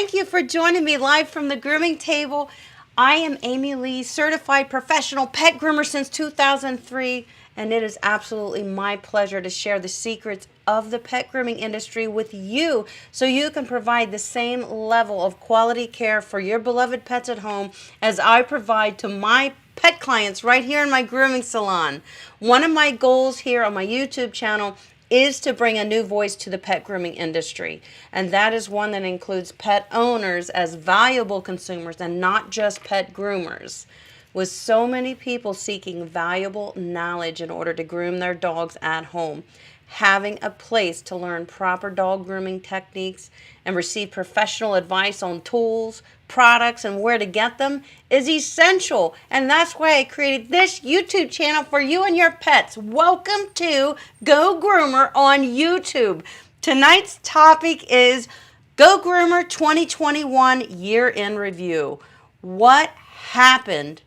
Thank you for joining me live from the grooming table. I am Amy Leigh, certified professional pet groomer since 2003, and it is absolutely my pleasure to share the secrets of the pet grooming industry with you so you can provide the same level of quality care for your beloved pets at home as I provide to my pet clients right here in my grooming salon. One of my goals here on my YouTube channel is to bring a new voice to the pet grooming industry. And that is one that includes pet owners as valuable consumers and not just pet groomers. With so many people seeking valuable knowledge in order to groom their dogs at home, having a place to learn proper dog grooming techniques and receive professional advice on tools, products, and where to get them is essential. And that's why I created this YouTube channel for you and your pets. Welcome to Go Groomer on YouTube. Tonight's topic is Go Groomer 2021 Year in Review. What happened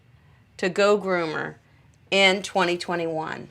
to Go Groomer in 2021?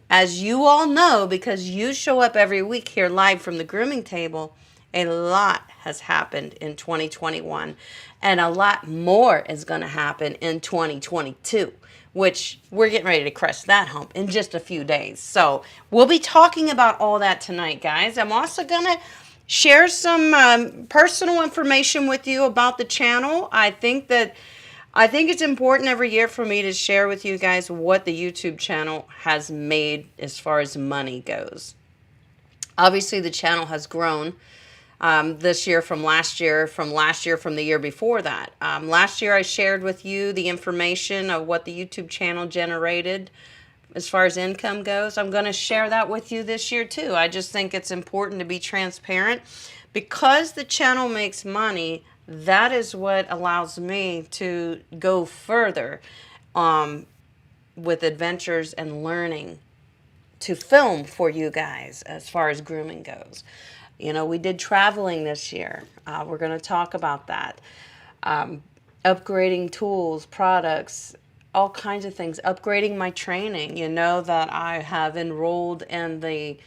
As you all know, because you show up every week here live from the grooming table, a lot has happened in 2021, and a lot more is going to happen in 2022, which we're getting ready to crest that hump in just a few days. So we'll be talking about all that tonight, guys. I'm also going to share some personal information with you about the channel. I think it's important every year for me to share with you guys what the YouTube channel has made as far as money goes. Obviously, the channel has grown this year from last year, from the year before that. Last year, I shared with you the information of what the YouTube channel generated as far as income goes. I'm going to share that with you this year, too. I just think it's important to be transparent. Because the channel makes money, that is what allows me to go further with adventures and learning to film for you guys as far as grooming goes. You know, we did traveling this year. We're going to talk about that. Upgrading tools, products, all kinds of things. Upgrading my training. You know that I have enrolled in the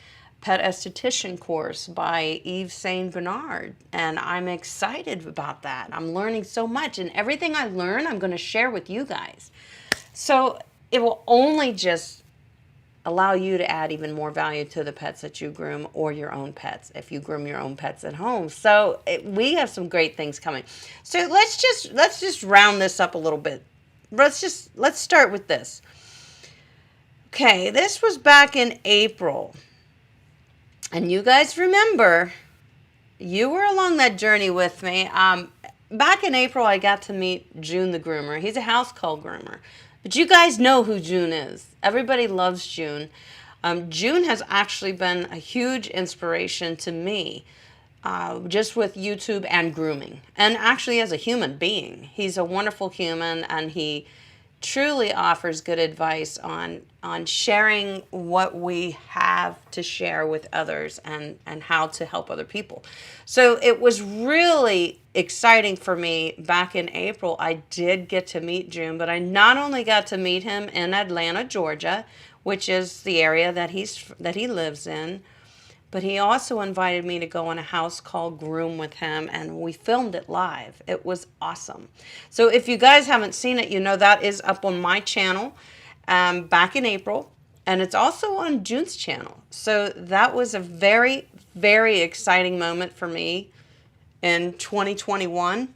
pet esthetician course by Yves Saint Bernard, and I'm excited about that. I'm learning so much, and everything I learn I'm going to share with you guys. So it will only just allow you to add even more value to the pets that you groom, or your own pets if you groom your own pets at home. So we have some great things coming. So let's just round this up a little bit. Let's start with this. Okay, this was back in April. And you guys remember, you were along that journey with me. Back in April, I got to meet June the groomer. He's a house call groomer. But you guys know who June is. Everybody loves June. June has actually been a huge inspiration to me, just with YouTube and grooming. And actually as a human being. He's a wonderful human, and he truly offers good advice on sharing what we have to share with others and how to help other people. So it was really exciting for me back in April. I did get to meet June, but I not only got to meet him in Atlanta, Georgia, which is the area that he lives in, but he also invited me to go on a house call groom with him, and we filmed it live. It was awesome. So if you guys haven't seen it, you know that is up on my channel back in April, and it's also on June's channel. So that was a very, very exciting moment for me in 2021,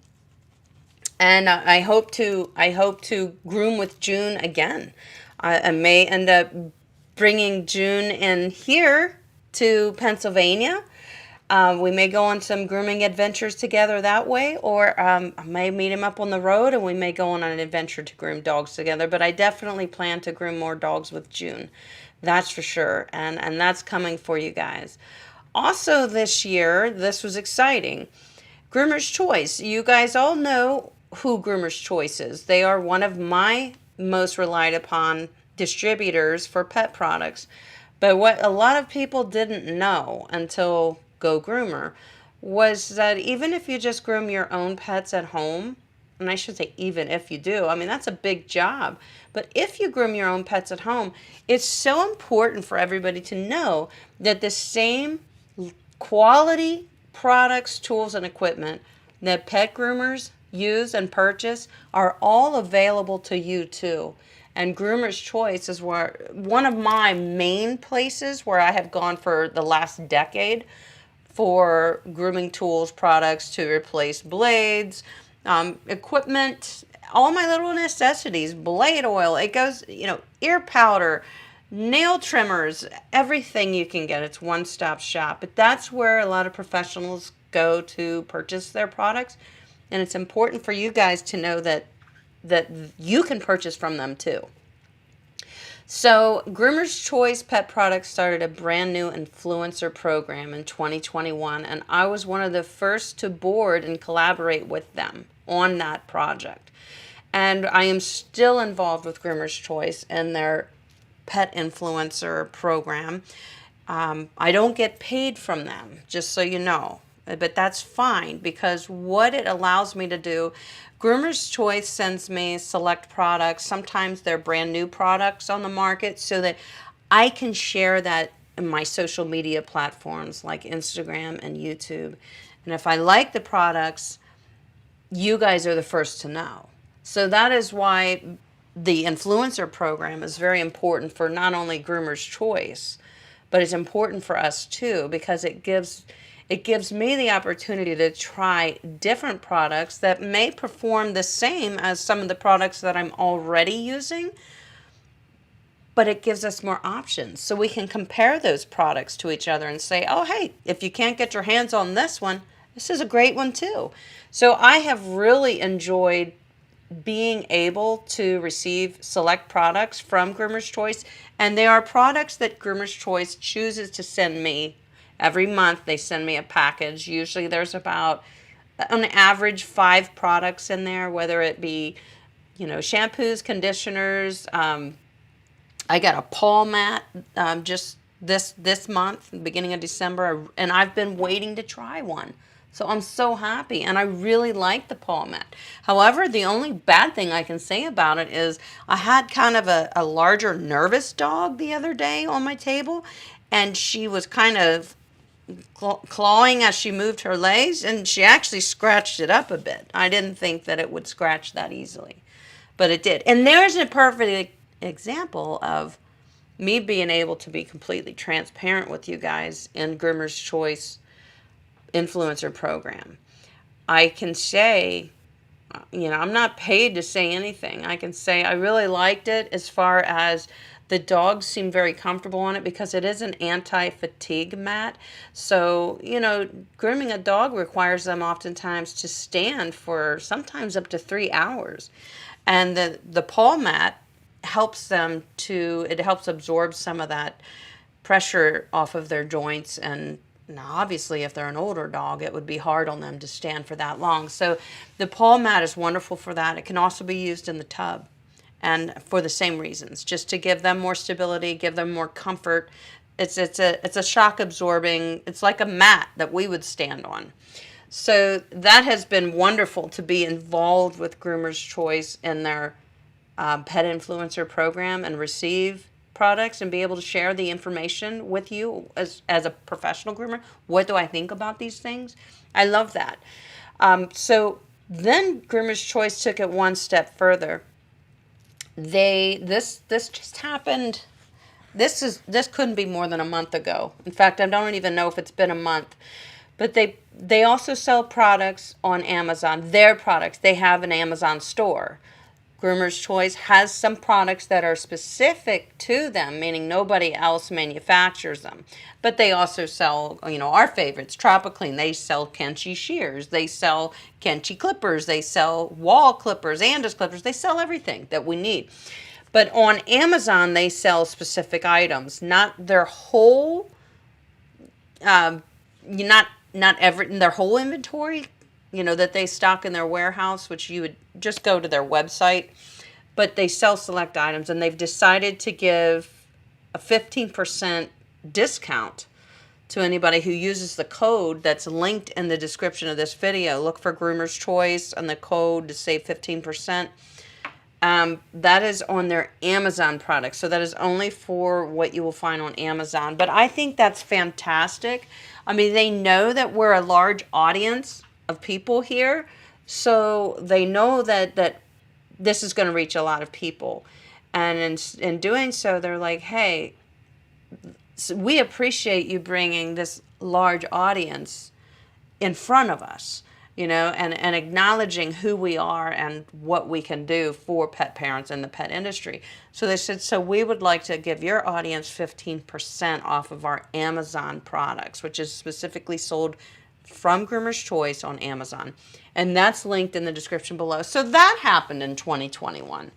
and I hope to groom with June again. I may end up bringing June in here to Pennsylvania. We may go on some grooming adventures together that way, or I may meet him up on the road and we may go on an adventure to groom dogs together. But I definitely plan to groom more dogs with June. That's for sure. And that's coming for you guys. Also this year, this was exciting. Groomer's Choice. You guys all know who Groomer's Choice is. They are one of my most relied upon distributors for pet products. But what a lot of people didn't know until Go Groomer was that even if you just groom your own pets at home, and I should say even if you do, I mean, that's a big job. But if you groom your own pets at home, it's so important for everybody to know that the same quality products, tools, and equipment that pet groomers use and purchase are all available to you too. And Groomer's Choice is where one of my main places where I have gone for the last decade for grooming tools, products to replace blades, equipment, all my little necessities, blade oil, it goes, ear powder, nail trimmers, everything you can get. It's one-stop shop. But that's where a lot of professionals go to purchase their products. And it's important for you guys to know that you can purchase from them too. So Groomer's Choice Pet Products started a brand new influencer program in 2021, and I was one of the first to board and collaborate with them on that project. And I am still involved with Groomer's Choice and their pet influencer program. I don't get paid from them, just so you know, but that's fine because what it allows me to do, Groomer's Choice sends me select products. Sometimes they're brand new products on the market so that I can share that in my social media platforms like Instagram and YouTube. And if I like the products, you guys are the first to know. So that is why the influencer program is very important for not only Groomer's Choice, but it's important for us too because it gives me the opportunity to try different products that may perform the same as some of the products that I'm already using, but it gives us more options. So we can compare those products to each other and say, oh, hey, if you can't get your hands on this one, this is a great one too. So I have really enjoyed being able to receive select products from Groomer's Choice, and they are products that Groomer's Choice chooses to send me. Every month they send me a package. Usually there's about, on average, 5 products in there, whether it be, shampoos, conditioners. I got a paw mat just this month, beginning of December, and I've been waiting to try one. So I'm so happy, and I really like the paw mat. However, the only bad thing I can say about it is I had kind of a larger nervous dog the other day on my table, and she was kind of clawing as she moved her legs, and she actually scratched it up a bit. I didn't think that it would scratch that easily, but it did. And there's a perfect example of me being able to be completely transparent with you guys in Groomer's Choice influencer program. I can say, I'm not paid to say anything. I can say I really liked it as far as the dogs seem very comfortable on it because it is an anti-fatigue mat. So, grooming a dog requires them oftentimes to stand for sometimes up to 3 hours. And the paw mat helps them it helps absorb some of that pressure off of their joints. And now, obviously, if they're an older dog, it would be hard on them to stand for that long. So the paw mat is wonderful for that. It can also be used in the tub. And for the same reasons, just to give them more stability, give them more comfort. It's a shock absorbing, it's like a mat that we would stand on. So that has been wonderful to be involved with Groomer's Choice in their pet influencer program and receive products and be able to share the information with you as a professional groomer. What do I think about these things? I love that. So then Groomer's Choice took it one step further. This just happened. This couldn't be more than a month ago. In fact, I don't even know if it's been a month. But they also sell products on Amazon. Their products. They have an Amazon store. Groomer's Choice has some products that are specific to them, meaning nobody else manufactures them. But they also sell, our favorites, Tropiclean. They sell Kenchi shears. They sell Kenchi clippers. They sell wall clippers, Andis clippers. They sell everything that we need. But on Amazon, they sell specific items, not their whole, not their whole inventory, that they stock in their warehouse, which you would just go to their website, but they sell select items, and they've decided to give a 15% discount to anybody who uses the code that's linked in the description of this video. Look for Groomer's Choice and the code to save 15%. That is on their Amazon products, so that is only for what you will find on Amazon. But I think that's fantastic. I mean, they know that we're a large audience of people here, so they know that this is going to reach a lot of people. And in doing so, they're like, hey, so we appreciate you bringing this large audience in front of us, and acknowledging who we are and what we can do for pet parents in the pet industry. So they said, so we would like to give your audience 15% off of our Amazon products, which is specifically sold from Groomer's Choice on Amazon. And that's linked in the description below. So that happened in 2021.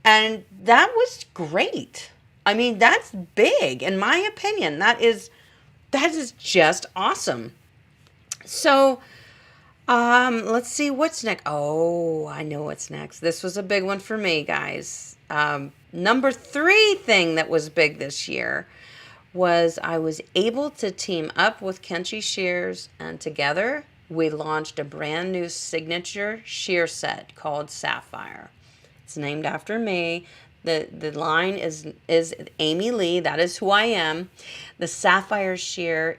And that was great. I mean, that's big. In my opinion, that is just awesome. So, let's see what's next. Oh, I know what's next. This was a big one for me, guys. Number 3 thing that was big this year was I was able to team up with Kenchi Shears, and together we launched a brand new signature shear set called Sapphire. It's named after me. The line is Amy Leigh. That is who I am. The Sapphire shear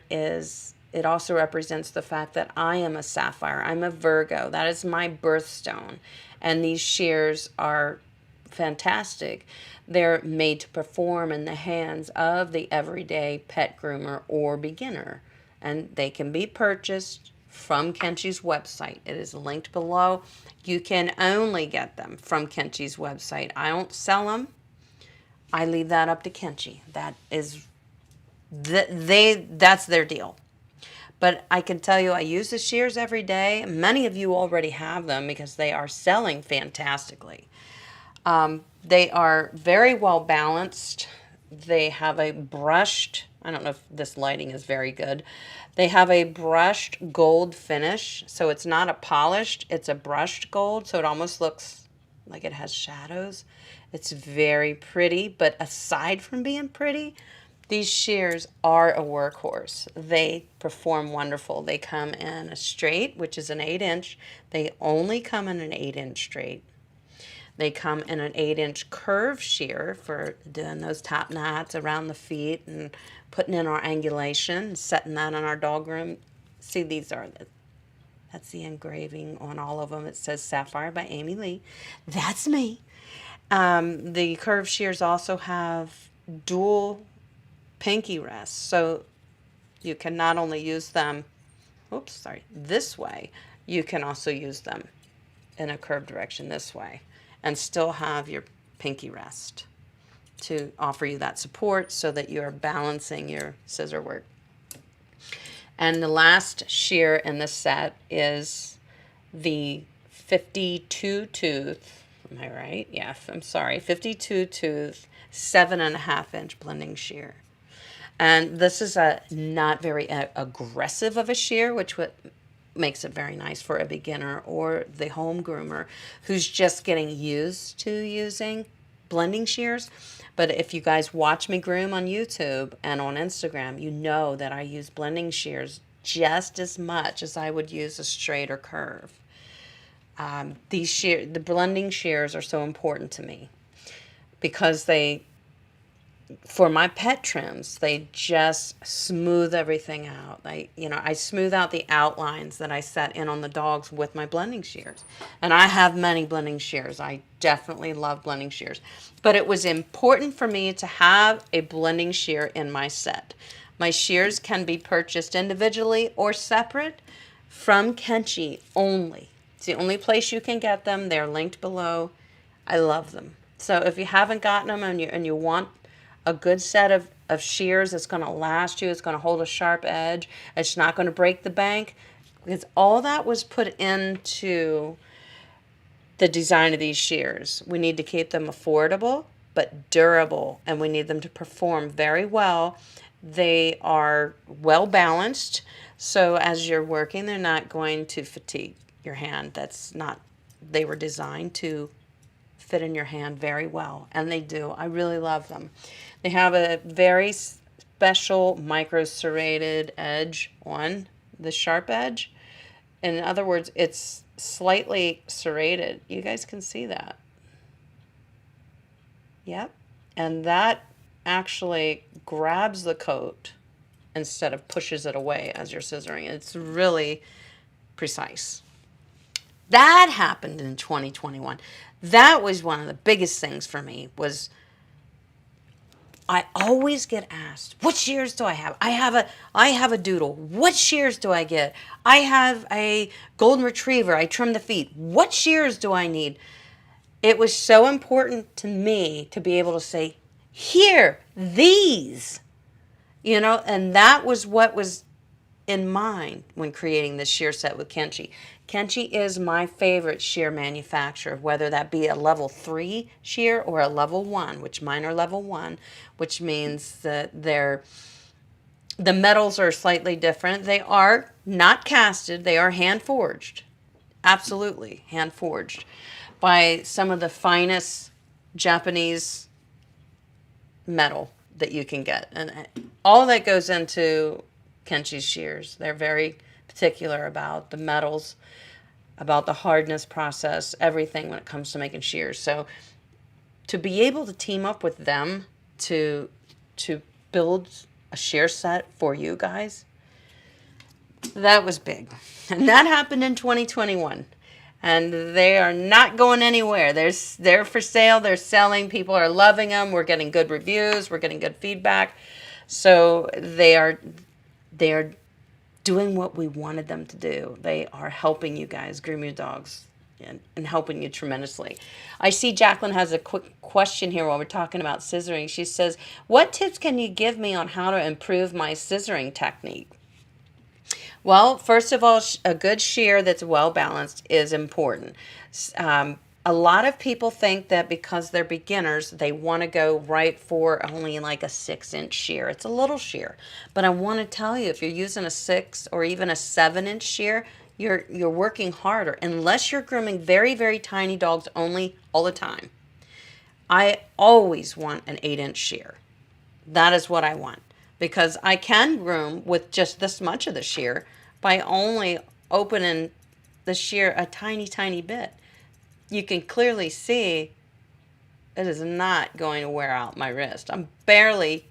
it also represents the fact that I am a sapphire. I'm a Virgo. That is my birthstone. And these shears are fantastic. They're made to perform in the hands of the everyday pet groomer or beginner. And they can be purchased from Kenchi's website. It is linked below. You can only get them from Kenchi's website. I don't sell them. I leave that up to Kenchi. That's their deal. But I can tell you, I use the shears every day. Many of you already have them because they are selling fantastically. They are very well balanced. They have a brushed, I don't know if this lighting is very good. They have a brushed gold finish. So it's not a polished, it's a brushed gold. So it almost looks like it has shadows. It's very pretty, but aside from being pretty, these shears are a workhorse. They perform wonderful. They come in a straight, which is an 8-inch. They only come in an 8-inch straight. They come in an 8-inch curve shear for doing those top knots around the feet and putting in our angulation, setting that in our dog room. See, that's the engraving on all of them. It says Sapphire by Amy Leigh. That's me. The curve shears also have dual pinky rests, so you can not only use them, this way, you can also use them in a curved direction this way and still have your pinky rest to offer you that support so that you're balancing your scissor work. And the last shear in this set is the 52 tooth, am I right? Yeah, I'm sorry, 52 tooth, 7.5-inch blending shear. And this is a not very aggressive of a shear, which makes it very nice for a beginner or the home groomer who's just getting used to using blending shears. But if you guys watch me groom on YouTube and on Instagram, you know that I use blending shears just as much as I would use a straight or curve. The blending shears are so important to me because for my pet trims, they just smooth everything out. I smooth out the outlines that I set in on the dogs with my blending shears. And I have many blending shears. I definitely love blending shears. But it was important for me to have a blending shear in my set. My shears can be purchased individually or separate from Kenchi only. It's the only place you can get them. They're linked below. I love them. So if you haven't gotten them and you want a good set of shears that's going to last you, it's going to hold a sharp edge, it's not going to break the bank, because all that was put into the design of these shears. We need to keep them affordable but durable, and we need them to perform very well. They are well balanced, so as you're working, they're not going to fatigue your hand. They were designed to fit in your hand very well, and they do. I really love them. They have a very special micro serrated edge on the sharp edge. In other words, it's slightly serrated. You guys can see that. Yep. And that actually grabs the coat instead of pushes it away as you're scissoring. It's really precise. That happened in 2021. That was one of the biggest things for me. Was I always get asked, what shears do I have? I have a doodle. What shears do I get? I have a golden retriever. I trim the feet. What shears do I need? It was so important to me to be able to say, here, these, and that was what was in mind when creating this shear set with Kenchi. Kenchi is my favorite shear manufacturer, whether that be a level 3 shear or a level 1, which mine are level 1, which means that the metals are slightly different. They are not casted, they are hand forged. Absolutely, hand forged by some of the finest Japanese metal that you can get. And all that goes into Kenchi's shears. They're very particular about the metals, about the hardness process, everything when it comes to making shears. So to be able to team up with them to build a shear set for you guys, that was big. And that happened in 2021. And they are not going anywhere. They're for sale. They're selling. People are loving them. We're getting good reviews. We're getting good feedback. So they are doing what we wanted them to do. They are helping you guys groom your dogs and helping you tremendously. I see Jacqueline has a quick question here while we're talking about scissoring. She says, what tips can you give me on how to improve my scissoring technique? Well, first of all, a good shear that's well balanced is important. A lot of people think that because they're beginners, they want to go right for only like a 6-inch shear. It's a little shear. But I want to tell you, if you're using a 6 or even a 7-inch shear, you're working harder unless you're grooming very, very tiny dogs only all the time. I always want an 8-inch shear. That is what I want, because I can groom with just this much of the shear by only opening the shear a tiny, tiny bit. You can clearly see it is not going to wear out my wrist. I'm barely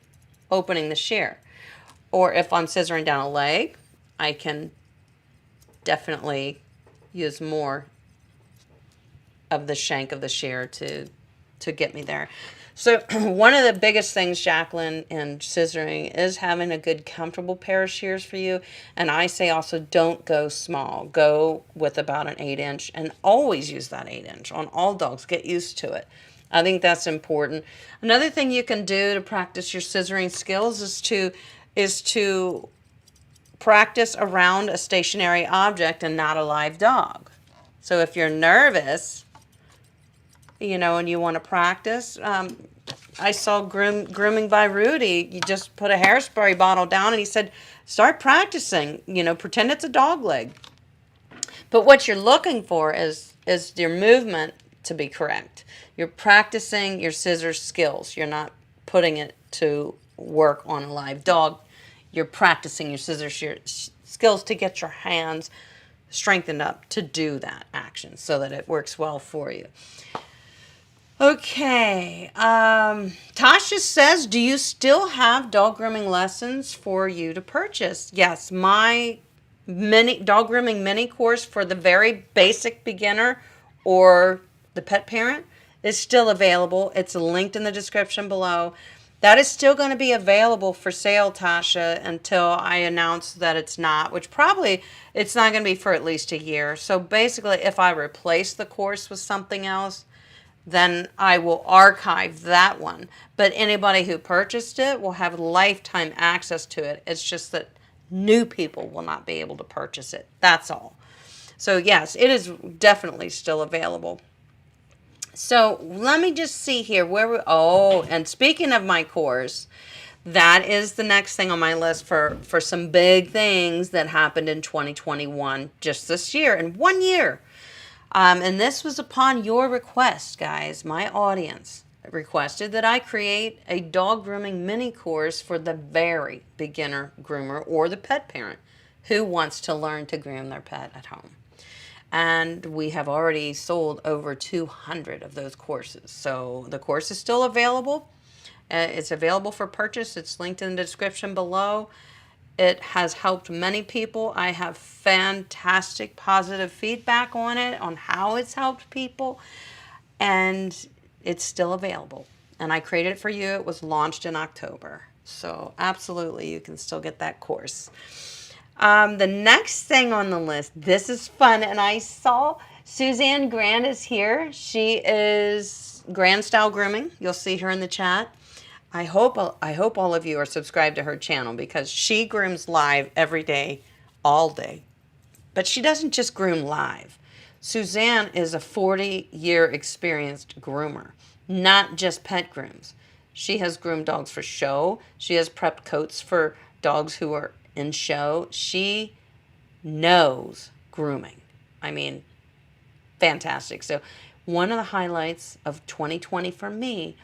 opening the shear. Or if I'm scissoring down a leg, I can definitely use more of the shank of the shear to get me there. So one of the biggest things, Jacqueline, in scissoring is having a good, comfortable pair of shears for you. And I say also don't go small. Go with about an 8-inch and always use that 8-inch on all dogs. Get used to it. I think that's important. Another thing you can do to practice your scissoring skills is to practice around a stationary object and not a live dog. So if you're nervous, and you want to practice. I saw Grooming by Rudy. You just put a hairspray bottle down and he said, start practicing, pretend it's a dog leg. But what you're looking for is your movement to be correct. You're practicing your scissor skills. You're not putting it to work on a live dog. You're practicing your scissor skills to get your hands strengthened up to do that action so that it works well for you. Okay, Tasha says, do you still have dog grooming lessons for you to purchase? Yes, my dog grooming mini course for the very basic beginner or the pet parent is still available. It's linked in the description below. That is still going to be available for sale, Tasha, until I announce that it's not, which probably it's not going to be for at least a year. So basically, if I replace the course with something else, then I will archive that one. But anybody who purchased it will have lifetime access to it. It's just that new people will not be able to purchase it. That's all. So yes, it is definitely still available. So let me just see here and speaking of my course, that is the next thing on my list for some big things that happened in 2021, just this year, in 1 year. And this was upon your request, guys. My audience requested that I create a dog grooming mini course for the very beginner groomer or the pet parent who wants to learn to groom their pet at home. And we have already sold over 200 of those courses. So the course is still available. It's available for purchase. It's linked in the description below. It has helped many people. I have fantastic positive feedback on it, on how it's helped people, and it's still available. And I created it for you. It was launched in October. So absolutely, you can still get that course. The next thing on the list, this is fun, and I saw Suzanne Grand is here. She is Grand Style Grooming. You'll see her in the chat. I hope all of you are subscribed to her channel because she grooms live every day, all day. But she doesn't just groom live. Suzanne is a 40-year experienced groomer, not just pet grooms. She has groomed dogs for show. She has prepped coats for dogs who are in show. She knows grooming. I mean, fantastic. So one of the highlights of 2020 for me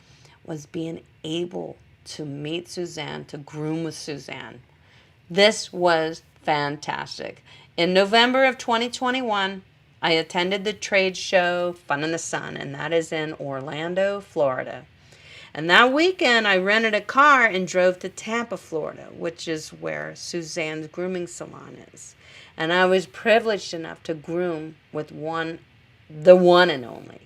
was being able to meet Suzanne, to groom with Suzanne. This was fantastic. In November of 2021, I attended the trade show Fun in the Sun, and that is in Orlando, Florida. And that weekend, I rented a car and drove to Tampa, Florida, which is where Suzanne's grooming salon is. And I was privileged enough to groom with the one and only,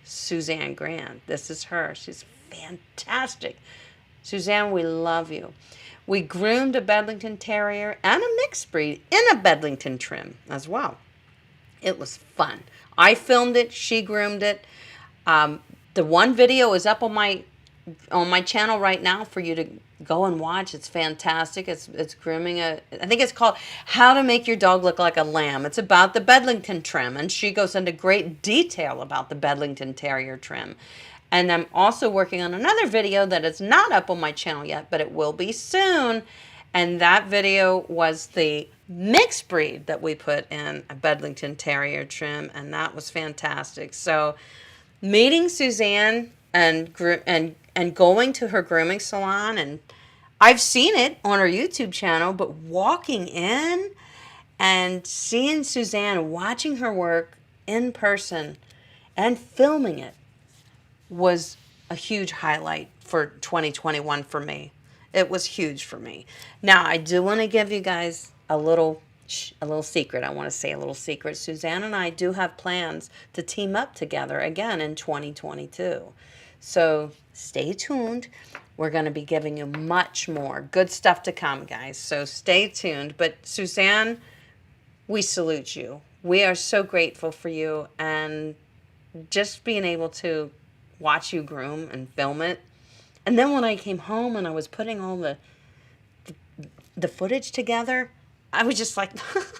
Suzanne Grand. This is her. She's fantastic. Suzanne, we love you. We groomed a Bedlington Terrier and a mixed breed in a Bedlington trim as well. It was fun. I filmed it. She groomed it. The one video is up on my channel right now for you to go and watch. It's fantastic. It's grooming I think it's called How to Make Your Dog Look Like a Lamb. It's about the Bedlington trim, and she goes into great detail about the Bedlington Terrier trim. And I'm also working on another video that is not up on my channel yet, but it will be soon. And that video was the mixed breed that we put in a Bedlington Terrier trim, and that was fantastic. So meeting Suzanne and going to her grooming salon, and I've seen it on her YouTube channel, but walking in and seeing Suzanne, watching her work in person and filming it was a huge highlight for 2021 for me. It was huge for me. Now, I do want to give you guys a little secret. I want to say a little secret. Suzanne and I do have plans to team up together again in 2022. So stay tuned. We're going to be giving you much more good stuff to come, guys. So stay tuned. But Suzanne, we salute you. We are so grateful for you, and just being able to watch you groom and film it. And then when I came home and I was putting all the footage together, I was just like, look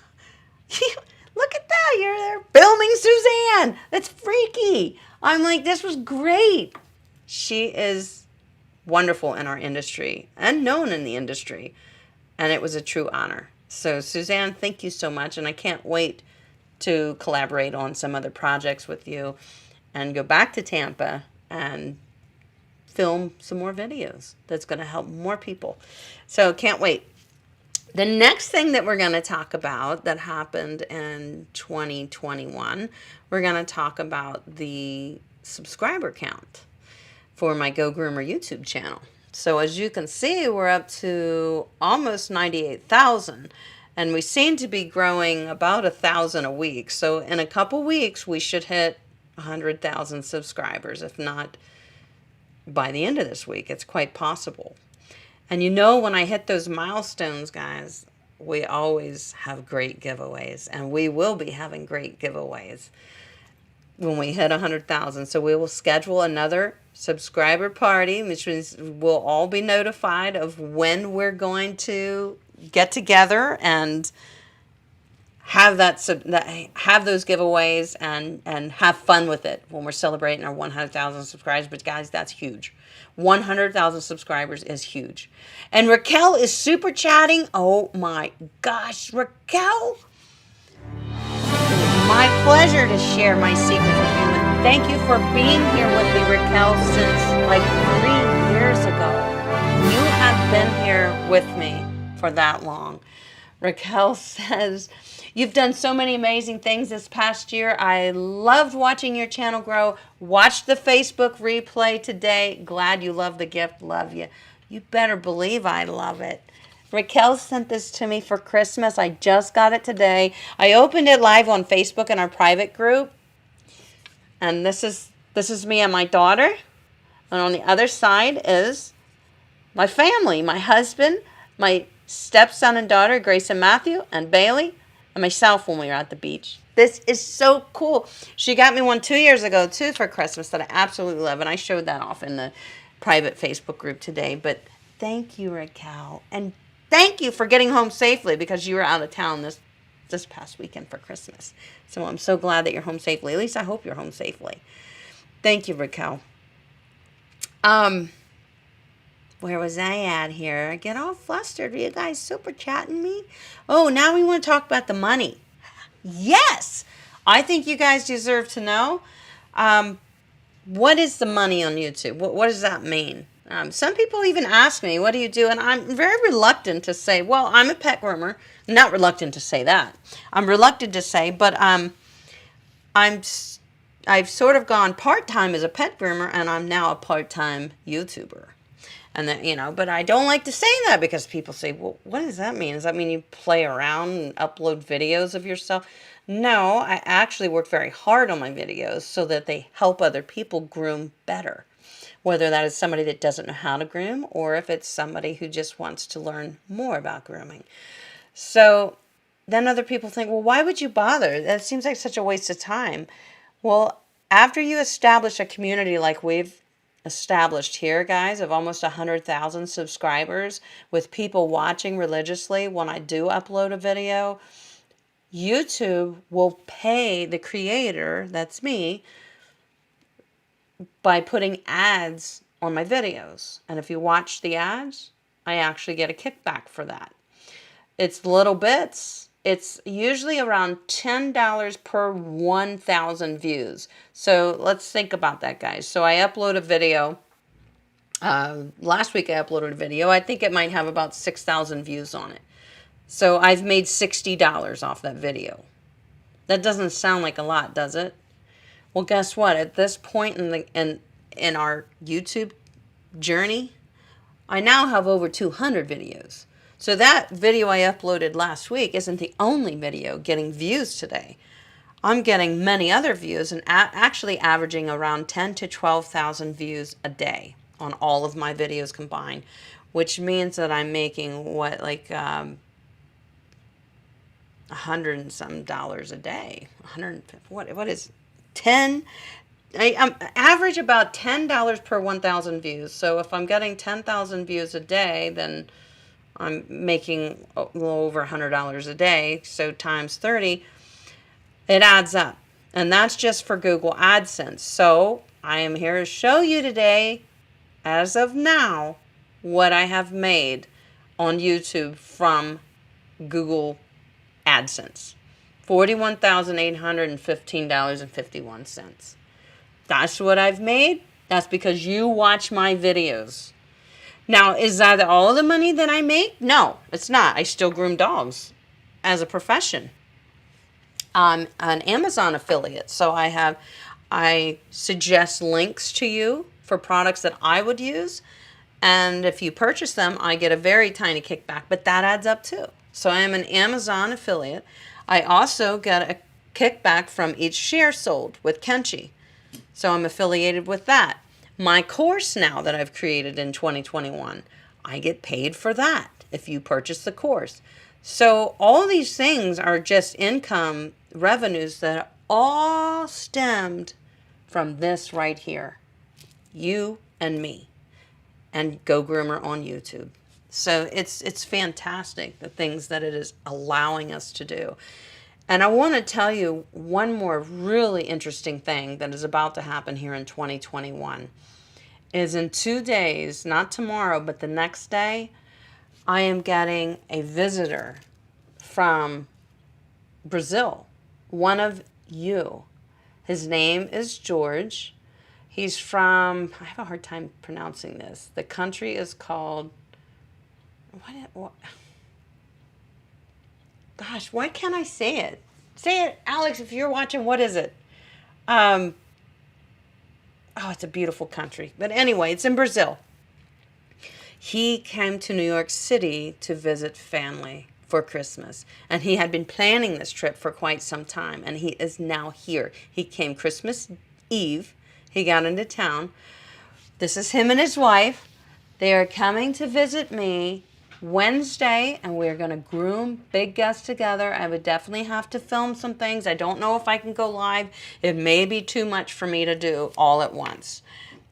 at that, you're there filming Suzanne. That's freaky. I'm like, this was great. She is wonderful in our industry and known in the industry. And it was a true honor. So Suzanne, thank you so much. And I can't wait to collaborate on some other projects with you and go back to Tampa and film some more videos that's going to help more people. So can't wait. The next thing that we're going to talk about that happened in 2021, we're going to talk about the subscriber count for my Go Groomer YouTube channel. So as you can see, we're up to almost 98,000, and we seem to be growing about 1,000 a week. So in a couple weeks, we should hit 100,000 subscribers, if not by the end of this week. It's quite possible. And you know, when I hit those milestones, guys, we always have great giveaways, and we will be having great giveaways when we hit 100,000. So we will schedule another subscriber party, which means we'll all be notified of when we're going to get together and have those giveaways and have fun with it when we're celebrating our 100,000 subscribers. But guys, that's huge. 100,000 subscribers is huge. And Raquel is super chatting. Oh my gosh, Raquel. My pleasure to share my secret with you. And thank you for being here with me, Raquel, since like 3 years ago. You have been here with me for that long. Raquel says, you've done so many amazing things this past year. I loved watching your channel grow. Watched the Facebook replay today. Glad you love the gift. Love you. You better believe I love it. Raquel sent this to me for Christmas. I just got it today. I opened it live on Facebook in our private group. And this is me and my daughter. And on the other side is my family, my husband, my stepson and daughter, Grace and Matthew, and Bailey, and myself when we were at the beach. This is so cool. She got me one 2 years ago, too, for Christmas that I absolutely love. And I showed that off in the private Facebook group today. But thank you, Raquel. And thank you for getting home safely because you were out of town this past weekend for Christmas. So I'm so glad that you're home safely. At least I hope you're home safely. Thank you, Raquel. Where was I at here? I get all flustered. Are you guys super chatting me? Oh, now we want to talk about the money. Yes! I think you guys deserve to know. What is the money on YouTube? What does that mean? Some people even ask me, what do you do? And I'm very reluctant to say, well, I'm a pet groomer. Not reluctant to say that. I'm reluctant to say, but I've sort of gone part-time as a pet groomer, and I'm now a part-time YouTuber. And then, but I don't like to say that because people say, well, what does that mean? Does that mean you play around and upload videos of yourself? No, I actually work very hard on my videos so that they help other people groom better. Whether that is somebody that doesn't know how to groom or if it's somebody who just wants to learn more about grooming. So then other people think, well, why would you bother? That seems like such a waste of time. Well, after you establish a community like we've established here, guys, of almost 100,000 subscribers with people watching religiously when I do upload a video, YouTube will pay the creator, that's me, by putting ads on my videos. And if you watch the ads, I actually get a kickback for that. It's little bits. It's usually around $10 per 1,000 views. So let's think about that, guys. So I upload a video. Last week I uploaded a video. I think it might have about 6,000 views on it. So I've made $60 off that video. That doesn't sound like a lot, does it? Well, guess what? At this point in our YouTube journey, I now have over 200 videos. So that video I uploaded last week isn't the only video getting views today. I'm getting many other views and actually averaging around 10 to 12,000 views a day on all of my videos combined, which means that I'm making like $100 and some dollars a day. 150. What is 10? I average about $10 per 1,000 views. So if I'm getting 10,000 views a day, then I'm making a little over $100 a day. So times 30, it adds up. And that's just for Google Adsense. So I am here to show you today, as of now, what I have made on YouTube from Google AdSense. $41,815.51. That's what I've made. That's because you watch my videos. Now, is that all the money that I make? No, it's not. I still groom dogs as a profession. I'm an Amazon affiliate, so I suggest links to you for products that I would use. And if you purchase them, I get a very tiny kickback, but that adds up too. So I am an Amazon affiliate. I also get a kickback from each share sold with Kenchi. So I'm affiliated with that. My course now that I've created in 2021, I get paid for that if you purchase the course. So all these things are just income revenues that are all stemmed from this right here. You and me. And Go Groomer on YouTube. So it's fantastic, the things that it is allowing us to do. And I want to tell you one more really interesting thing that is about to happen here in 2021. Is in 2 days, not tomorrow, but the next day, I am getting a visitor from Brazil. One of you. His name is George. He's from, I have a hard time pronouncing this. The country is called, what? Gosh, why can't I say it? Say it, Alex, if you're watching, what is it? Oh, it's a beautiful country. But anyway, it's in Brazil. He came to New York City to visit family for Christmas. And he had been planning this trip for quite some time. And he is now here. He came Christmas Eve. He got into town. This is him and his wife. They are coming to visit me Wednesday, and we're going to groom Big Gus together. I would definitely have to film some things. I don't know if I can go live. It may be too much for me to do all at once.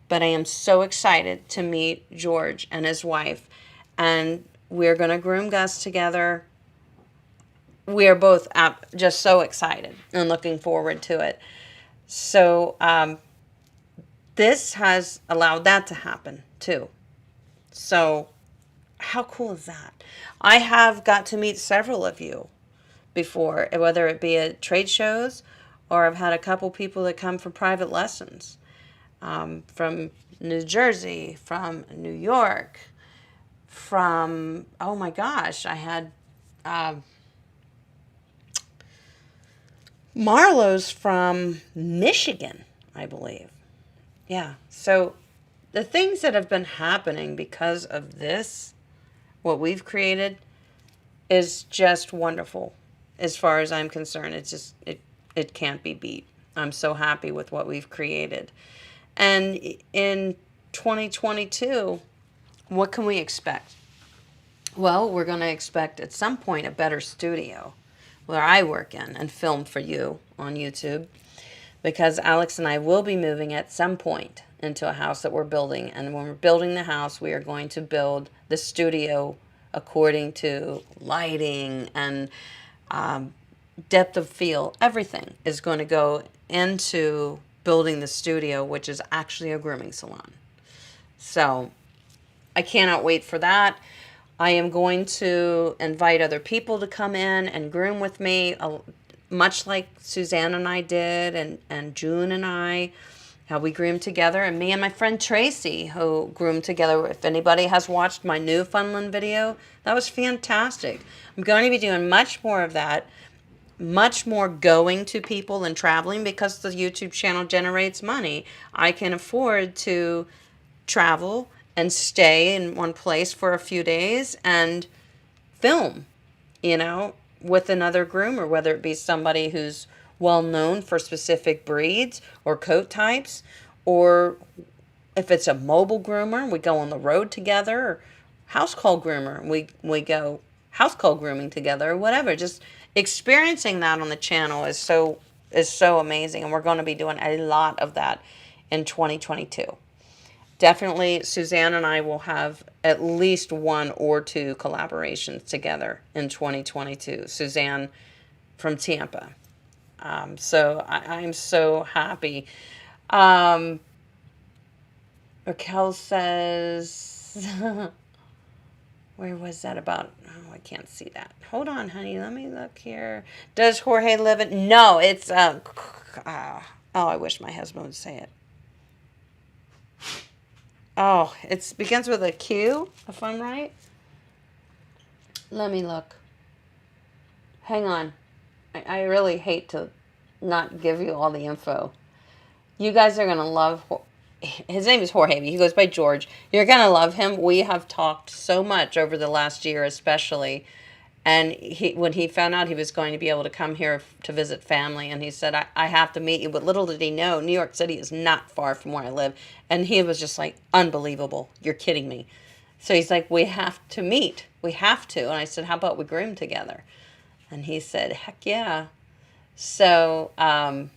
But I am so excited to meet George and his wife. And we're going to groom Gus together. We are both just so excited and looking forward to it. So this has allowed that to happen too. So how cool is that? I have got to meet several of you before, whether it be at trade shows or I've had a couple people that come for private lessons from New Jersey, from New York, from, oh my gosh, I had Marlowe's from Michigan, I believe. Yeah, so the things that have been happening because of this, what we've created, is just wonderful. As far as I'm concerned, it's just, it can't be beat. I'm so happy with what we've created. And in 2022, what can we expect? Well, we're going to expect at some point a better studio where I work in and film for you on YouTube, because Alex and I will be moving at some point into a house that we're building. And when we're building the house, we are going to build the studio according to lighting and depth of field. Everything is going to go into building the studio, which is actually a grooming salon. So I cannot wait for that. I am going to invite other people to come in and groom with me, much like Suzanne and I did, and June and I, how we groomed together, and me and my friend Tracy, who groomed together. If anybody has watched my Newfoundland video, that was fantastic. I'm going to be doing much more of that, much more going to people and traveling, because the YouTube channel generates money. I can afford to travel and stay in one place for a few days and film, with another groomer, whether it be somebody who's well known for specific breeds or coat types, or if it's a mobile groomer, we go on the road together, or house call groomer, we go house call grooming together, or whatever. Just experiencing that on the channel is so amazing, and we're going to be doing a lot of that in 2022. Definitely, Suzanne and I will have at least one or two collaborations together in 2022. Suzanne from Tampa. So I'm so happy. Raquel says, where was that about? Oh, I can't see that. Hold on, honey. Let me look here. Does Jorge live in? No, it's, I wish my husband would say it. Oh, it begins with a Q, if I'm right. Let me look. Hang on. I really hate to not give you all the info. You guys are going to love... His name is Jorge. He goes by George. You're going to love him. We have talked so much over the last year especially. And when he found out he was going to be able to come here to visit family, and he said, I have to meet you. But little did he know, New York City is not far from where I live. And he was just like, unbelievable. You're kidding me. So he's like, we have to meet. We have to. And I said, how about we groom together? And he said, heck yeah. So hang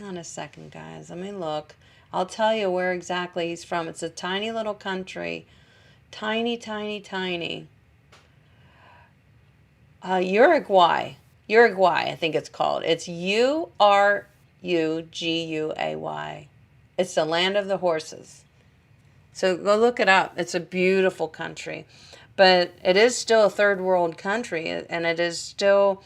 on a second, guys. Let me look. I'll tell you where exactly he's from. It's a tiny little country. Tiny, tiny, tiny. Uruguay, I think it's called. It's Uruguay. It's the land of the horses. So go look it up. It's a beautiful country. But it is still a third world country, and it is still,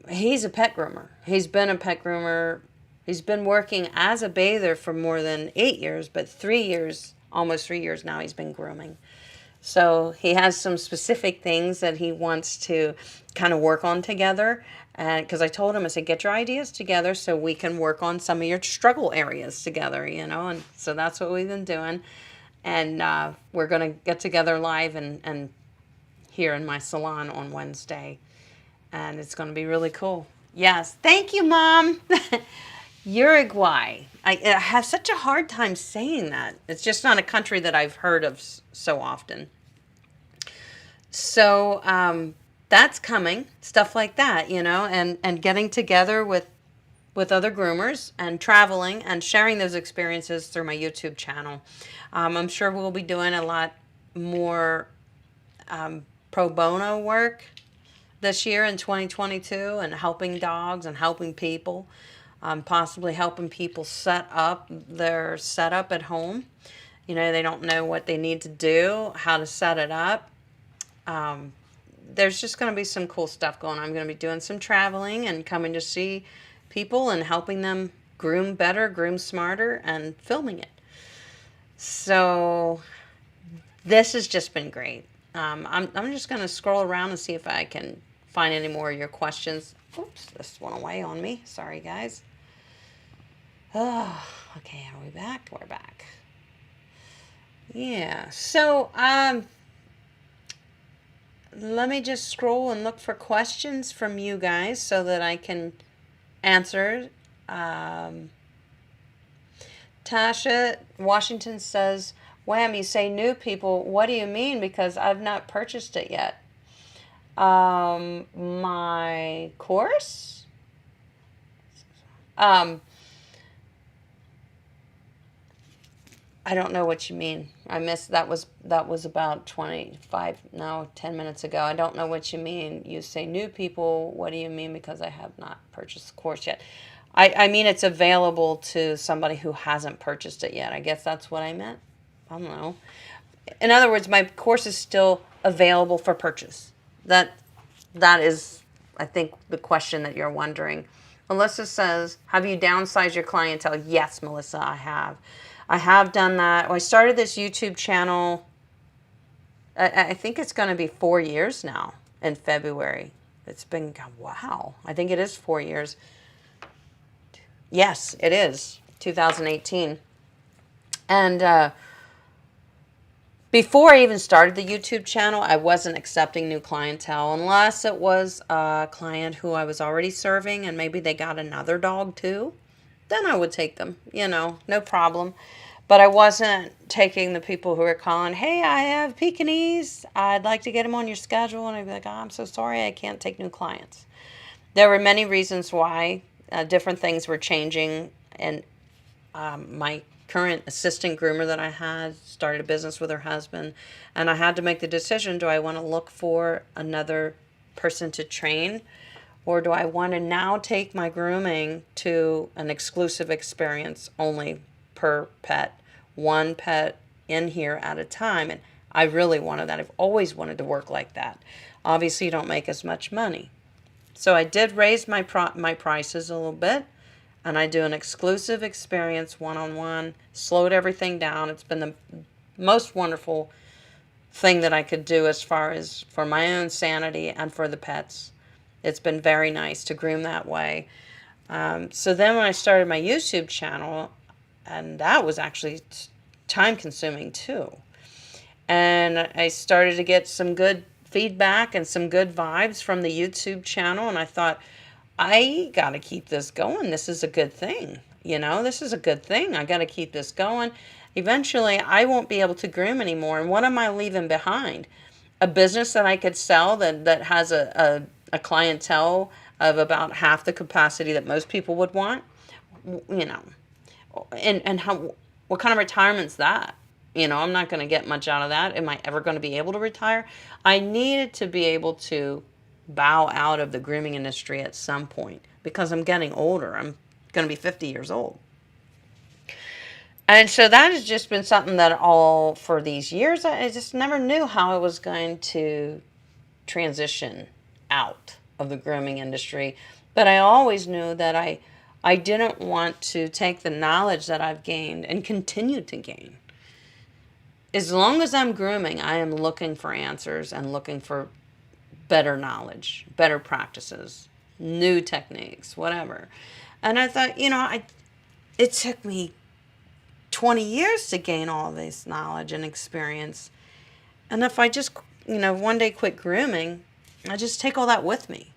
he's a pet groomer. He's been a pet groomer. He's been working as a bather for more than 8 years, but 3 years, almost 3 years now, he's been grooming. So he has some specific things that he wants to kind of work on together. Because I told him, I said, get your ideas together so we can work on some of your struggle areas together, And so that's what we've been doing. And we're going to get together live and here in my salon on Wednesday. And it's going to be really cool. Yes. Thank you, Mom. Uruguay. I have such a hard time saying that. It's just not a country that I've heard of so often. So that's coming. Stuff like that, and getting together with other groomers and traveling and sharing those experiences through my YouTube channel. I'm sure we'll be doing a lot more pro bono work this year in 2022 and helping dogs and helping people, possibly helping people set up their setup at home. They don't know what they need to do, how to set it up. There's just going to be some cool stuff going on. I'm going to be doing some traveling and coming to see people and helping them groom better, groom smarter, and filming it. So this has just been great. I'm just going to scroll around and see if I can find any more of your questions. Oops, this went away on me. Sorry, guys. Oh, okay, are we back? We're back. Yeah, so let me just scroll and look for questions from you guys so that I can answer. Tasha Washington says, "Wham, you say new people. What do you mean? Because I've not purchased it yet." My course? I don't know what you mean. I missed that was about 10 minutes ago. I don't know what you mean. You say new people. What do you mean? Because I have not purchased the course yet. I mean it's available to somebody who hasn't purchased it yet. I guess that's what I meant. I don't know. In other words, my course is still available for purchase. That is, I think, the question that you're wondering. Melissa says, have you downsized your clientele? Yes, Melissa, I have. I have done that. I started this YouTube channel, I think it's going to be 4 years now in February. It's been, wow, I think it is 4 years. Yes, it is, 2018. And before I even started the YouTube channel, I wasn't accepting new clientele unless it was a client who I was already serving and maybe they got another dog too. Then I would take them, no problem. But I wasn't taking the people who were calling, hey, I have Pekingese. I'd like to get them on your schedule. And I'd be like, oh, I'm so sorry, I can't take new clients. There were many reasons why. Different things were changing. And my current assistant groomer that I had started a business with her husband. And I had to make the decision, do I want to look for another person to train? Or do I want to now take my grooming to an exclusive experience only per pet, one pet in here at a time? And I really wanted that. I've always wanted to work like that. Obviously, you don't make as much money. So I did raise my prices a little bit, and I do an exclusive experience one-on-one, slowed everything down. It's been the most wonderful thing that I could do as far as for my own sanity and for the pets. It's been very nice to groom that way. So then when I started my YouTube channel, and that was actually time consuming too. And I started to get some good feedback and some good vibes from the YouTube channel. And I thought, I got to keep this going. This is a good thing. This is a good thing. I got to keep this going. Eventually, I won't be able to groom anymore. And what am I leaving behind? A business that I could sell that has a clientele of about half the capacity that most people would want, and what kind of retirement's that? I'm not going to get much out of that. Am I ever going to be able to retire? I needed to be able to bow out of the grooming industry at some point because I'm getting older. I'm going to be 50 years old. And so that has just been something that all for these years, I just never knew how I was going to transition out of the grooming industry. But I always knew that I didn't want to take the knowledge that I've gained and continue to gain. As long as I'm grooming, I am looking for answers and looking for better knowledge, better practices, new techniques, whatever. And I thought, it took me 20 years to gain all this knowledge and experience. And if I just, one day quit grooming, I just take all that with me.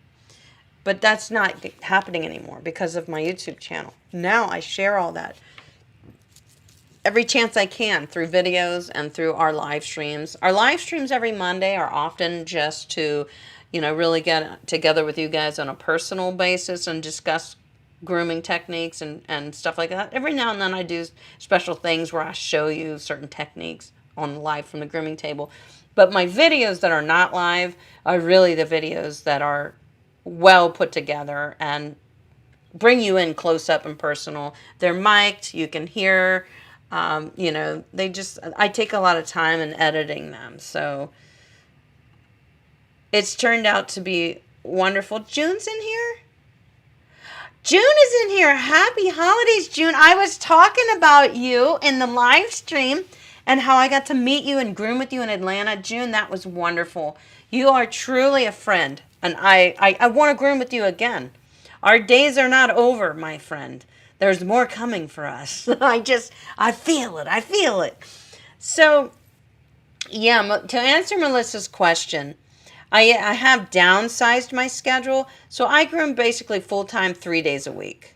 But that's not happening anymore because of my YouTube channel. Now I share all that every chance I can through videos and through our live streams. Our live streams every Monday are often just to, really get together with you guys on a personal basis and discuss grooming techniques and stuff like that. Every now and then I do special things where I show you certain techniques on live from the grooming table. But my videos that are not live are really the videos that are well put together and bring you in close up and personal. They're mic'd, you can hear. I take a lot of time in editing them. So it's turned out to be wonderful. June's in here? June is in here. Happy holidays, June. I was talking about you in the live stream and how I got to meet you and groom with you in Atlanta. June, that was wonderful. You are truly a friend. And I want to groom with you again. Our days are not over, my friend. There's more coming for us. I feel it. I feel it. So, yeah, to answer Melissa's question, I have downsized my schedule. So I groom basically full-time 3 days a week.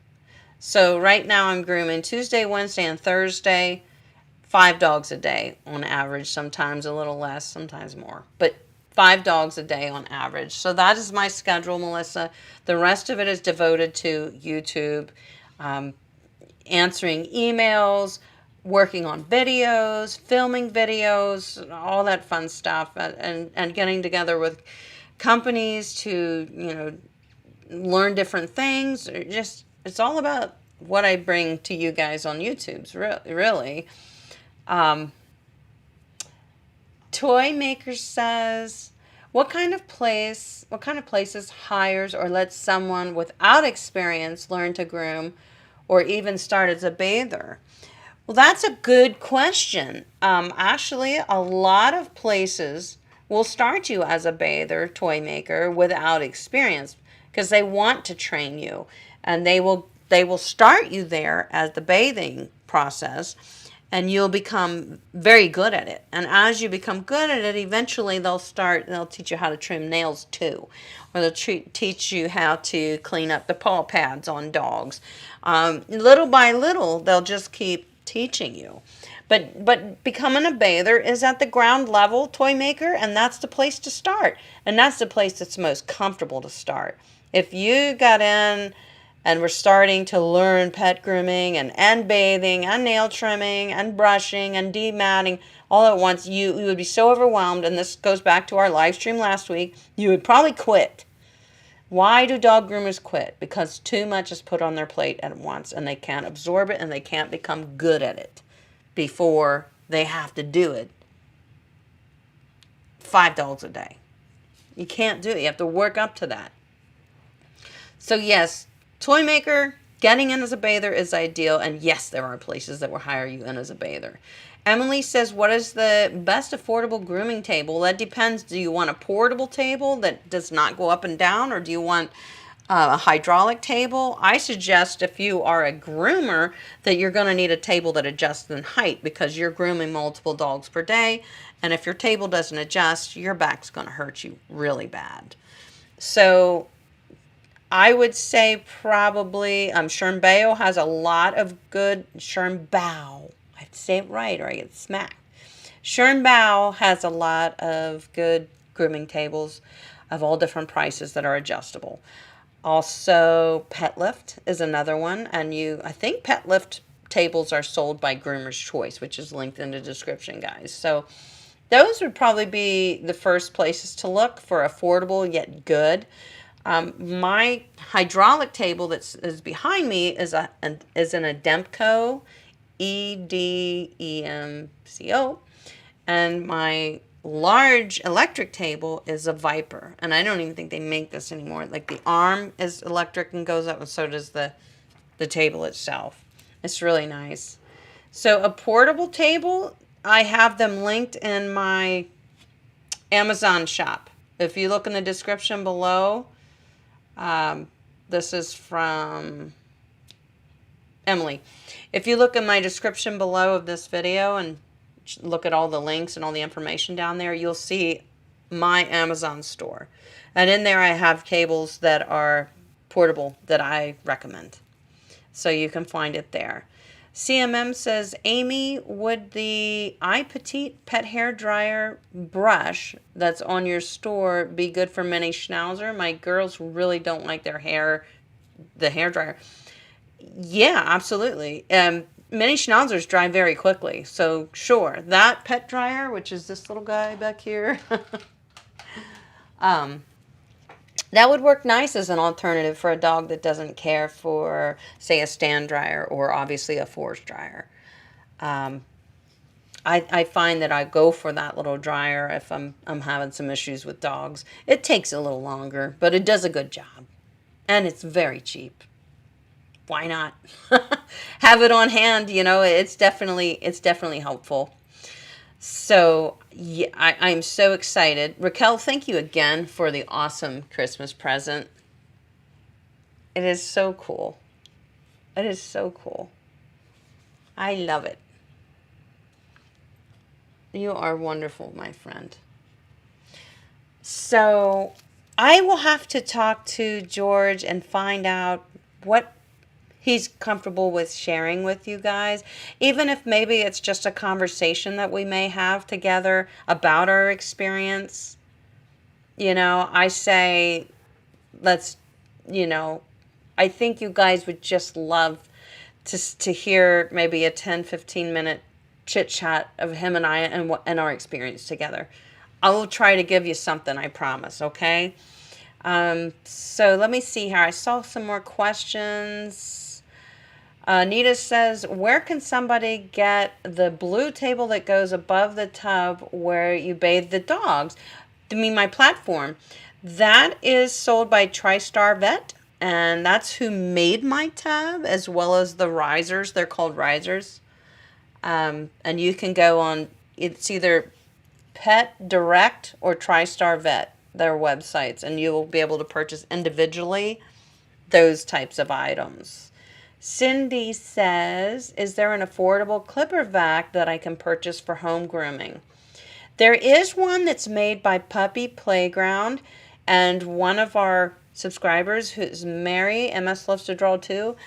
So right now I'm grooming Tuesday, Wednesday, and Thursday, 5 dogs a day on average, sometimes a little less, sometimes more. But 5 dogs a day on average. So that is my schedule, Melissa. The rest of it is devoted to YouTube, answering emails, working on videos, filming videos, all that fun stuff, and getting together with companies to, learn different things. It's all about what I bring to you guys on YouTube, really. Toy Maker says, what kind of places hires or lets someone without experience learn to groom or even start as a bather? Well, that's a good question. Actually, a lot of places will start you as a bather, toy maker, without experience because they want to train you, and they will start you there as the bathing process, and you'll become very good at it. And as you become good at it, eventually they'll teach you how to trim nails too. Or they'll teach you how to clean up the paw pads on dogs. Little by little, they'll just keep teaching you. But becoming a bather is at the ground level, toy maker, and that's the place to start. And that's the place that's most comfortable to start. If you got in and we're starting to learn pet grooming and bathing and nail trimming and brushing and dematting all at once, you would be so overwhelmed, and this goes back to our live stream last week, you would probably quit. Why do dog groomers quit? Because too much is put on their plate at once, and they can't absorb it, and they can't become good at it before they have to do it 5 dogs a day. You can't do it. You have to work up to that. So yes, toy maker, getting in as a bather is ideal, and yes, there are places that will hire you in as a bather. Emily says, what is the best affordable grooming table? That depends. Do you want a portable table that does not go up and down, or do you want a hydraulic table? I suggest if you are a groomer that you're going to need a table that adjusts in height because you're grooming multiple dogs per day, and if your table doesn't adjust, your back's going to hurt you really bad. So I would say probably Schernbao has a lot of good Schernbao. I have to say it right or I get smacked. Schernbao has a lot of good grooming tables of all different prices that are adjustable. Also, PetLift is another one, and I think PetLift tables are sold by Groomer's Choice, which is linked in the description, guys. So those would probably be the first places to look for affordable yet good. My hydraulic table that is behind me is an Edemco, EDEMCO, and my large electric table is a Viper, and I don't even think they make this anymore. Like the arm is electric and goes up, and so does the table itself. It's really nice. So a portable table, I have them linked in my Amazon shop. If you look in the description below, this is from Emily, if you look in my description below of this video and look at all the links and all the information down there, you'll see my Amazon store. And in there I have cables that are portable that I recommend. So you can find it there. CMM says, Amy, would the iPetite pet hair dryer brush that's on your store be good for mini schnauzer? My girls really don't like their hair, the hair dryer. Yeah, absolutely. Mini schnauzers dry very quickly. So sure, that pet dryer, which is this little guy back here, that would work nice as an alternative for a dog that doesn't care for, say, a stand dryer or obviously a force dryer. I find that I go for that little dryer if I'm having some issues with dogs. It takes a little longer, but it does a good job. And it's very cheap. Why not? Have it on hand, you know, it's definitely helpful. So yeah, I'm so excited. Raquel, thank you again for the awesome Christmas present. It is so cool. It is so cool. I love it. You are wonderful, my friend. So I will have to talk to George and find out what he's comfortable with sharing with you guys, even if maybe it's just a conversation that we may have together about our experience. You know, I say, let's, you know, I think you guys would just love to hear maybe a 10-15 minute chit chat of him and I and our experience together. I will try to give you something, I promise, okay? So let me see here. I saw some more questions. Nita says, where can somebody get the blue table that goes above the tub where you bathe the dogs? I mean, my platform. That is sold by TriStar Vet, and that's who made my tub, as well as the risers. They're called risers. And you can go on, it's either Pet Direct or TriStar Vet, their websites, and you will be able to purchase individually those types of items. Cindy says, is there an affordable clipper vac that I can purchase for home grooming? There is one that's made by Puppy Playground, and one of our subscribers, who's Mary, MS Loves to Draw Too,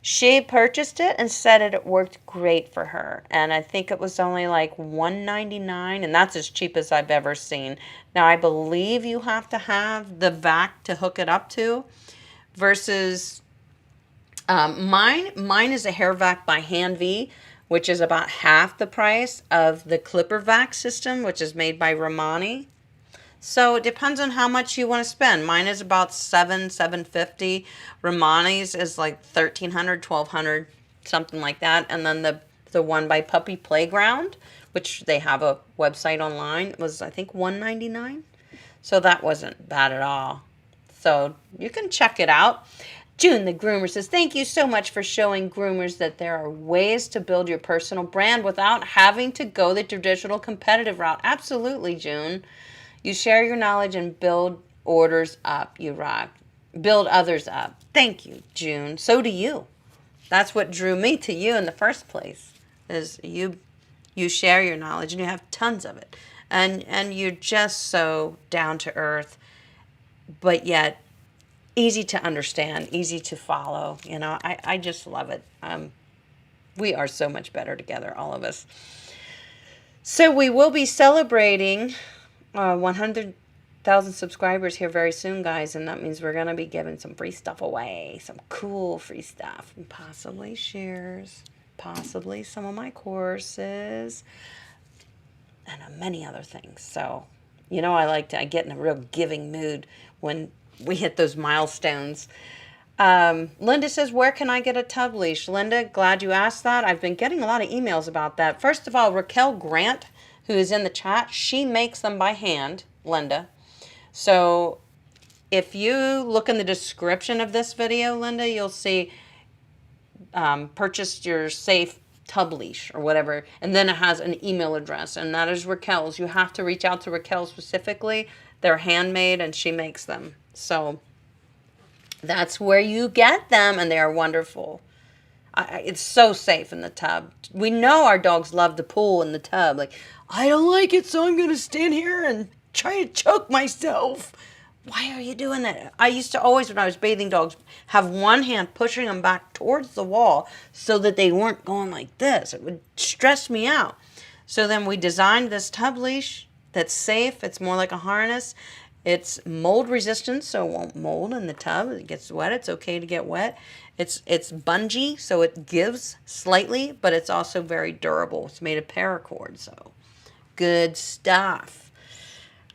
she purchased it and said it worked great for her. And I think it was only like $1.99, and that's as cheap as I've ever seen. Now, I believe you have to have the vac to hook it up to, versus mine is a hair vac by Hand V, which is about half the price of the clipper vac system, which is made by Romani. So it depends on how much you want to spend. Mine is about $750. Romani's is like $1,300, $1,200, something like that. And then the one by Puppy Playground, which they have a website online, was I think $199. So that wasn't bad at all. So you can check it out. June the Groomer says, thank you so much for showing groomers that there are ways to build your personal brand without having to go the traditional competitive route. Absolutely, June. You share your knowledge and build orders up. You rock. Build others up. Thank you, June. So do you. That's what drew me to you in the first place, is you share your knowledge and you have tons of it. And you're just so down to earth, but yet easy to understand, easy to follow. You know, I just love it. We are so much better together, all of us. So we will be celebrating 100,000 subscribers here very soon, guys, and that means we're going to be giving some free stuff away, some cool free stuff, and possibly shares, possibly some of my courses, and many other things. So, you know, I get in a real giving mood when we hit those milestones. Linda says, where can I get a tub leash? Linda, glad you asked that. I've been getting a lot of emails about that. First of all, Raquel Grant, who is in the chat, she makes them by hand, Linda. So if you look in the description of this video, Linda, you'll see purchase your safe tub leash or whatever, and then it has an email address, and that is Raquel's. You have to reach out to Raquel specifically. They're handmade and she makes them. So that's where you get them, and they are wonderful. It's so safe in the tub. We know our dogs love the pool and the tub. Like, I don't like it, so I'm going to stand here and try to choke myself. Why are you doing that? I used to always, when I was bathing dogs, have one hand pushing them back towards the wall so that they weren't going like this. It would stress me out. So then we designed this tub leash that's safe. It's more like a harness. It's mold resistant, so it won't mold in the tub. It gets wet. It's okay to get wet. It's bungee, so it gives slightly, but it's also very durable. It's made of paracord, so good stuff.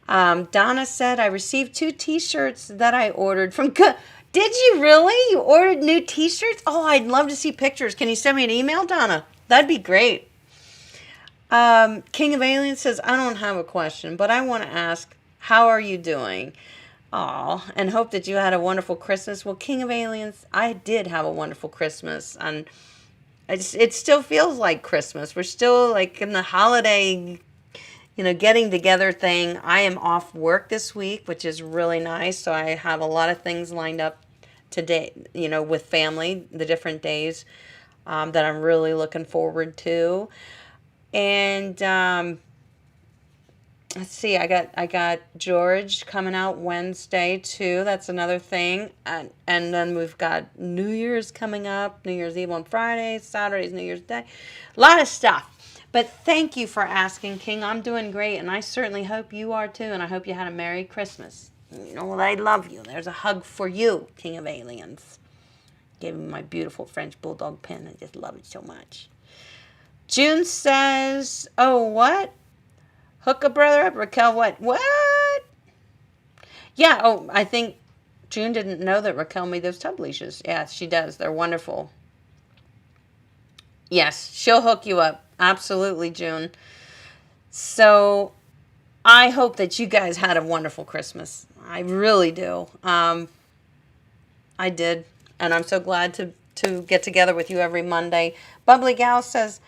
Donna said, I received 2 t-shirts that I ordered from... Did you really? You ordered new t-shirts? Oh, I'd love to see pictures. Can you send me an email, Donna? That'd be great. King of Aliens says, I don't have a question, but I want to ask, how are you doing? Aw, and hope that you had a wonderful Christmas. Well, King of Aliens, I did have a wonderful Christmas, and it still feels like Christmas. We're still like in the holiday, getting together thing. I am off work this week, which is really nice, so I have a lot of things lined up today, with family, the different days that I'm really looking forward to. And let's see, I got George coming out Wednesday too. That's another thing. And then we've got New Year's coming up, New Year's Eve on Friday, Saturday's New Year's Day. A lot of stuff. But thank you for asking, King. I'm doing great, and I certainly hope you are too, and I hope you had a Merry Christmas. I love you. There's a hug for you, King of Aliens. Gave me my beautiful French Bulldog pin. I just love it so much. June says, oh, what? Hook a brother up, Raquel, what? What? Yeah, I think June didn't know that Raquel made those tub leashes. Yeah, she does. They're wonderful. Yes, she'll hook you up. Absolutely, June. So I hope that you guys had a wonderful Christmas. I really do. I did. And I'm so glad to get together with you every Monday. Bubbly Gal says,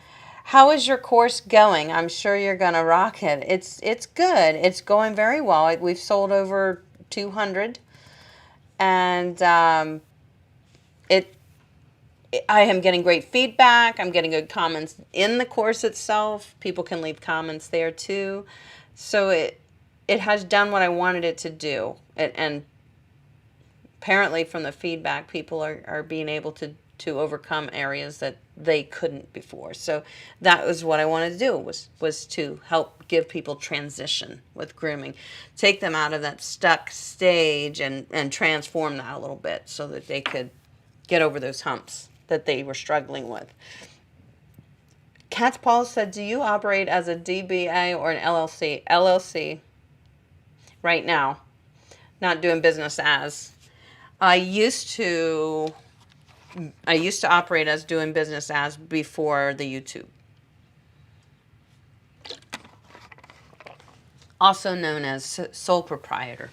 how is your course going? I'm sure you're going to rock it. It's good. It's going very well. We've sold over 200. And I am getting great feedback. I'm getting good comments in the course itself. People can leave comments there too. So it has done what I wanted it to do. And apparently from the feedback, people are being able to overcome areas that they couldn't before. So that was what I wanted to do, was to help give people transition with grooming. Take them out of that stuck stage and transform that a little bit so that they could get over those humps that they were struggling with. Katz Paul said, do you operate as a DBA or an LLC? LLC right now. Not doing business as. I used to operate as doing business as before the YouTube. Also known as sole proprietor.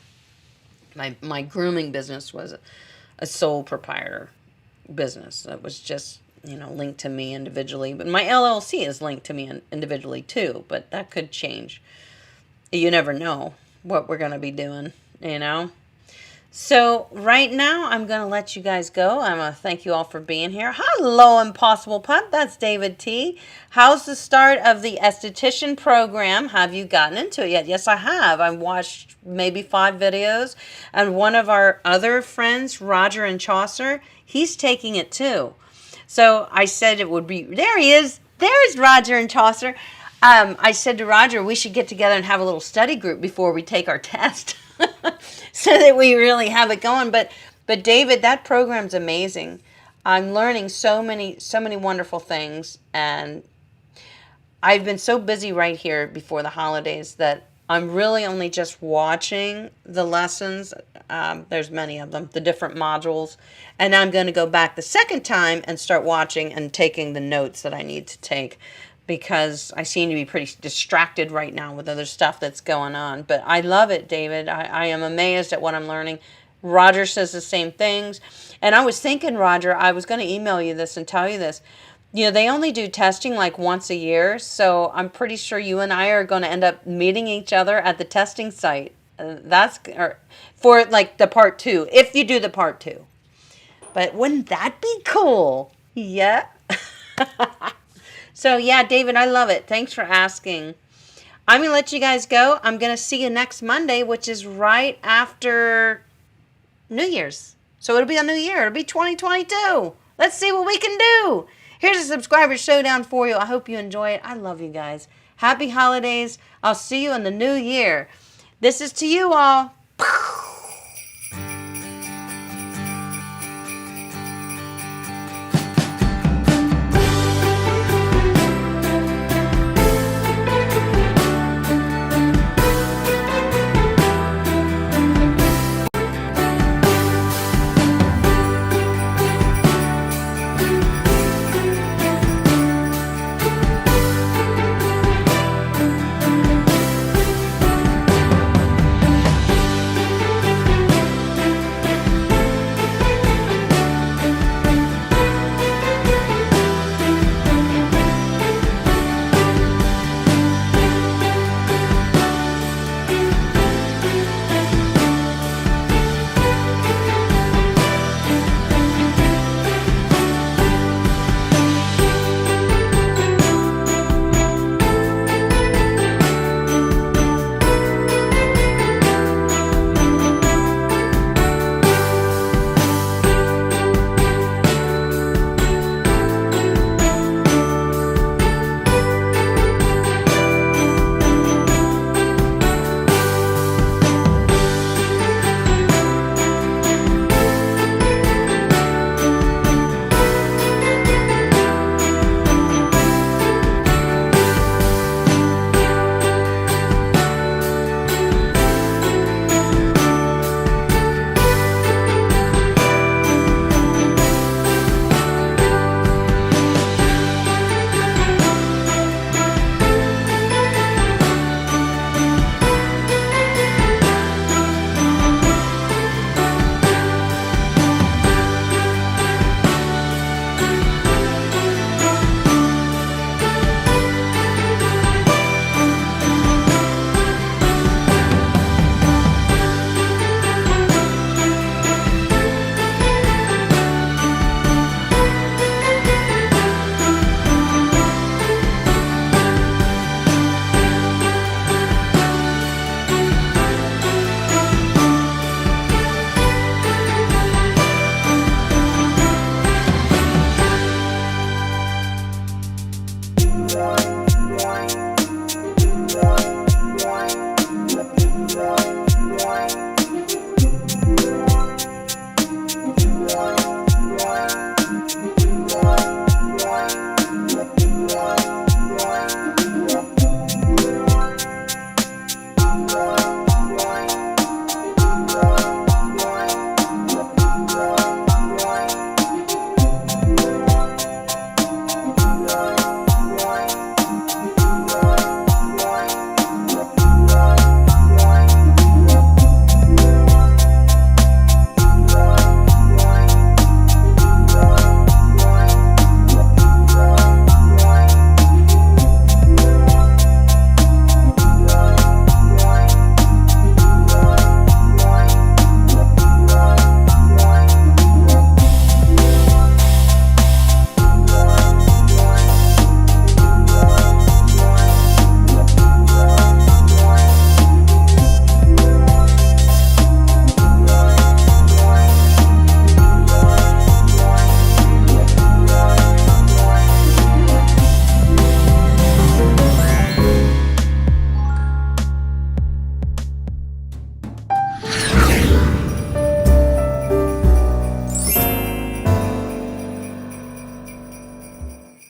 My grooming business was a sole proprietor business. That was just, linked to me individually. But my LLC is linked to me individually too, but that could change. You never know what we're going to be doing, So right now, I'm going to let you guys go. I'm going to thank you all for being here. Hello, Impossible Pup. That's David T. How's the start of the esthetician program? Have you gotten into it yet? Yes, I have. I've watched maybe 5 videos. And one of our other friends, Roger and Chaucer, he's taking it too. So I said it would be... There he is. There's Roger and Chaucer. I said to Roger, we should get together and have a little study group before we take our test. So that we really have it going. But David, that program's amazing. I'm learning so many wonderful things, and I've been so busy right here before the holidays that I'm really only just watching the lessons. There's many of them, the different modules, and I'm going to go back the second time and start watching and taking the notes that I need to take, because I seem to be pretty distracted right now with other stuff that's going on. But I love it, David. I am amazed at what I'm learning. Roger says the same things. And I was thinking, Roger, I was going to email you this and tell you this. They only do testing like once a year. So I'm pretty sure you and I are going to end up meeting each other at the testing site. For like the part 2, if you do the part 2. But wouldn't that be cool? Yeah. So, yeah, David, I love it. Thanks for asking. I'm going to let you guys go. I'm going to see you next Monday, which is right after New Year's. So it'll be a new year. It'll be 2022. Let's see what we can do. Here's a subscriber showdown for you. I hope you enjoy it. I love you guys. Happy holidays. I'll see you in the new year. This is to you all.